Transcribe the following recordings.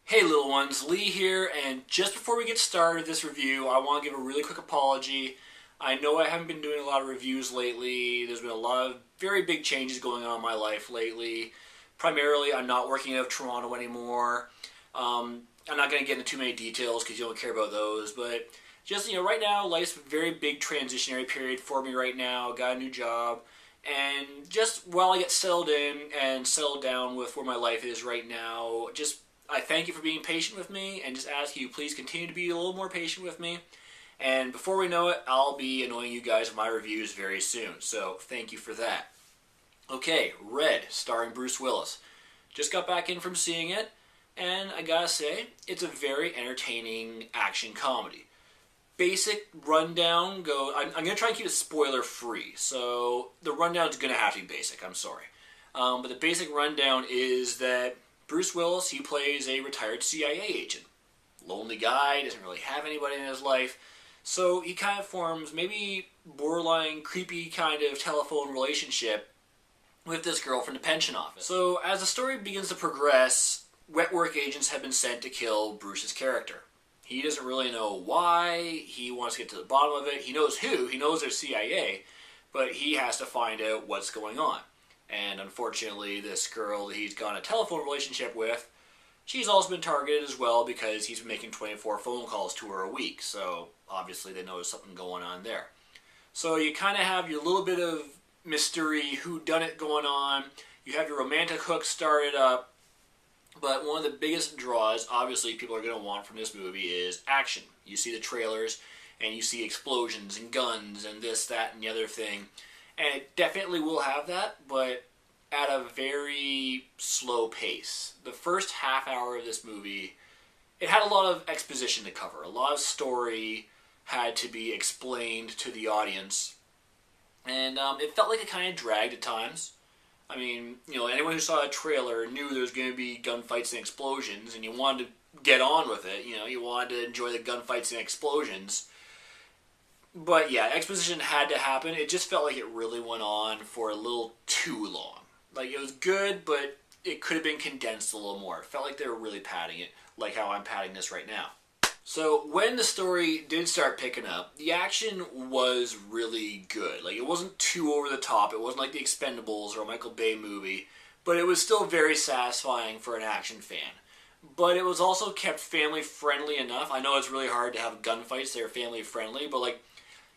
Hey little ones, Lee here, and just before we get started with this review, I want to give a really quick apology. I know I haven't been doing a lot of reviews lately. There's been a lot of very big changes going on in my life lately. Primarily, I'm not working out of Toronto anymore. I'm not going to get into too many details because you don't care about those, but just, right now, life's a very big transitionary period for me right now. Got a new job, and just while I get settled in and settled down with where my life is right now, I thank you for being patient with me and just ask you please continue to be a little more patient with me. And before we know it, I'll be annoying you guys with my reviews very soon. So thank you for that. Okay, R.E.D, starring Bruce Willis. Just got back in from seeing it, and I gotta say, it's a very entertaining action comedy. Basic rundown goes. I'm gonna try and keep it spoiler free, so the rundown's gonna have to be basic. I'm sorry, but the basic rundown is that Bruce Willis, he plays a retired CIA agent. Lonely guy, doesn't really have anybody in his life, so he kind of forms maybe borderline creepy kind of telephone relationship with this girl from the pension office. So as the story begins to progress, wet work agents have been sent to kill Bruce's character. He doesn't really know why, he wants to get to the bottom of it, he knows who, he knows they're CIA, but he has to find out what's going on. And unfortunately, this girl that he's got a telephone relationship with, she's also been targeted as well because he's been making 24 phone calls to her a week. So obviously they know there's something going on there. So you kind of have your little bit of mystery, whodunit going on. You have your romantic hook started up. But one of the biggest draws, obviously, people are going to want from this movie is action. You see the trailers, and you see explosions and guns and this, that, and the other thing. And it definitely will have that, but at a very slow pace. The first half hour of this movie, it had a lot of exposition to cover. A lot of story had to be explained to the audience. And it felt like it kind of dragged at times. I mean, anyone who saw a trailer knew there was going to be gunfights and explosions, and you wanted to get on with it. You wanted to enjoy the gunfights and explosions. But yeah, exposition had to happen. It just felt like it really went on for a little too long. Like, it was good, but it could have been condensed a little more. It felt like they were really padding it, like how I'm padding this right now. So when the story did start picking up, the action was really good. Like, it wasn't too over the top. It wasn't like The Expendables or a Michael Bay movie, but it was still very satisfying for an action fan. But it was also kept family friendly enough. I know it's really hard to have gunfights that are family friendly, but like,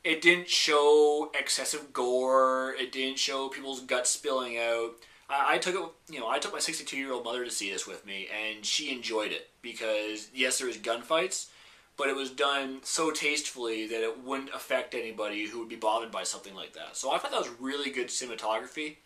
it didn't show excessive gore. It didn't show people's guts spilling out. I took it. I took my 62-year-old mother to see this with me, and she enjoyed it because yes, there was gunfights, but it was done so tastefully that it wouldn't affect anybody who would be bothered by something like that. So I thought that was really good cinematography.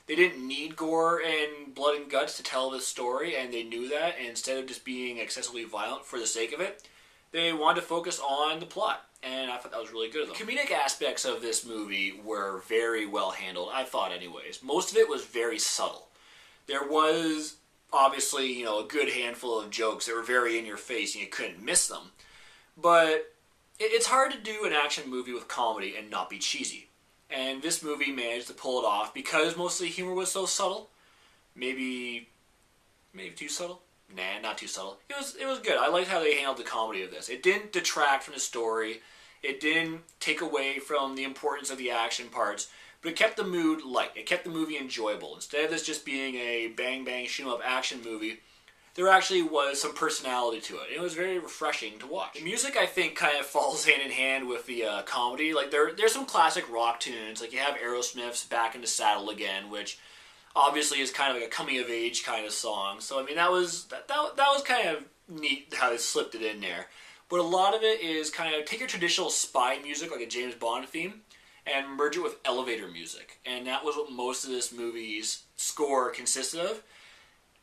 They didn't need gore and blood and guts to tell this story, and they knew that. And instead of just being excessively violent for the sake of it, they wanted to focus on the plot. And I thought that was really good. The comedic aspects of this movie were very well handled, I thought anyways. Most of it was very subtle. There was, obviously, a good handful of jokes that were very in your face and you couldn't miss them. But it's hard to do an action movie with comedy and not be cheesy. And this movie managed to pull it off because most of the humor was so subtle. Maybe too subtle? Nah, not too subtle. It was good. I liked how they handled the comedy of this. It didn't detract from the story. It didn't take away from the importance of the action parts, but it kept the mood light. It kept the movie enjoyable. Instead of this just being a bang bang shoot 'em up action movie, there actually was some personality to it. It was very refreshing to watch. The music, I think, kind of falls hand in hand with the comedy. Like, there's some classic rock tunes. Like, you have Aerosmith's Back in the Saddle Again, which obviously is kind of like a coming-of-age kind of song. So, I mean, that was kind of neat how they slipped it in there. But a lot of it is kind of take your traditional spy music, like a James Bond theme, and merge it with elevator music. And that was what most of this movie's score consisted of.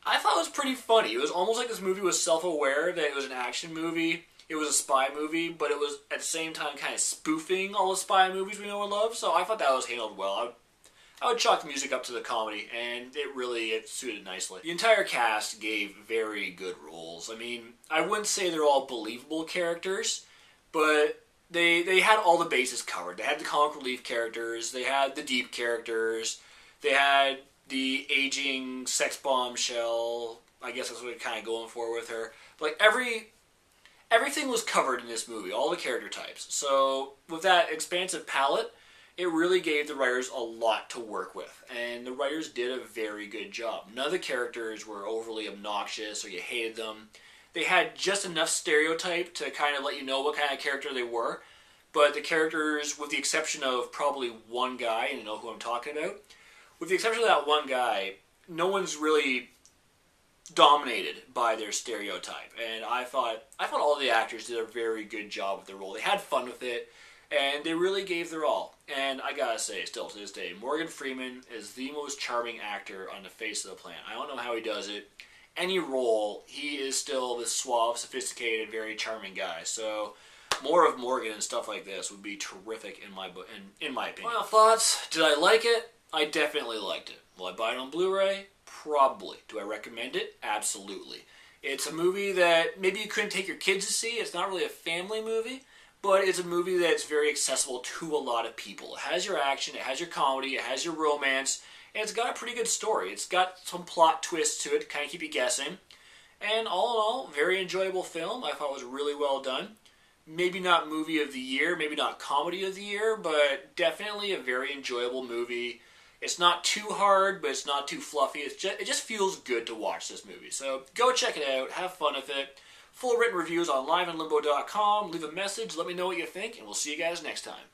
I thought it was pretty funny. It was almost like this movie was self-aware that it was an action movie, it was a spy movie, but it was at the same time kind of spoofing all the spy movies we know and love. So I thought that was handled well. I would chalk the music up to the comedy, and it suited nicely. The entire cast gave very good roles. I mean, I wouldn't say they're all believable characters, but they had all the bases covered. They had the comic relief characters, they had the deep characters, they had the aging sex bombshell. I guess that's what we're kind of going for with her. But like everything was covered in this movie, all the character types. So with that expansive palette, it really gave the writers a lot to work with. And the writers did a very good job. None of the characters were overly obnoxious or you hated them. They had just enough stereotype to kind of let you know what kind of character they were. But the characters, with the exception of probably one guy, and you know who I'm talking about, with the exception of that one guy, no one's really dominated by their stereotype. And I thought all the actors did a very good job with their role. They had fun with it, and they really gave their all. And I gotta say, still to this day, Morgan Freeman is the most charming actor on the face of the planet. I don't know how he does it. Any role, he is still this suave, sophisticated, very charming guy. So more of Morgan and stuff like this would be terrific in my opinion. Final thoughts: did I like it? I definitely liked it. Will I buy it on Blu-ray? Probably. Do I recommend it? Absolutely. It's a movie that maybe you couldn't take your kids to see. It's not really a family movie, but it's a movie that's very accessible to a lot of people. It has your action, it has your comedy, it has your romance, and it's got a pretty good story. It's got some plot twists to it to kind of keep you guessing. And all in all, very enjoyable film. I thought it was really well done. Maybe not movie of the year, maybe not comedy of the year, but definitely a very enjoyable movie. It's not too hard, but it's not too fluffy. It just feels good to watch this movie. So go check it out, have fun with it. Full written reviews on liveandlimbo.com. Leave a message, let me know what you think, and we'll see you guys next time.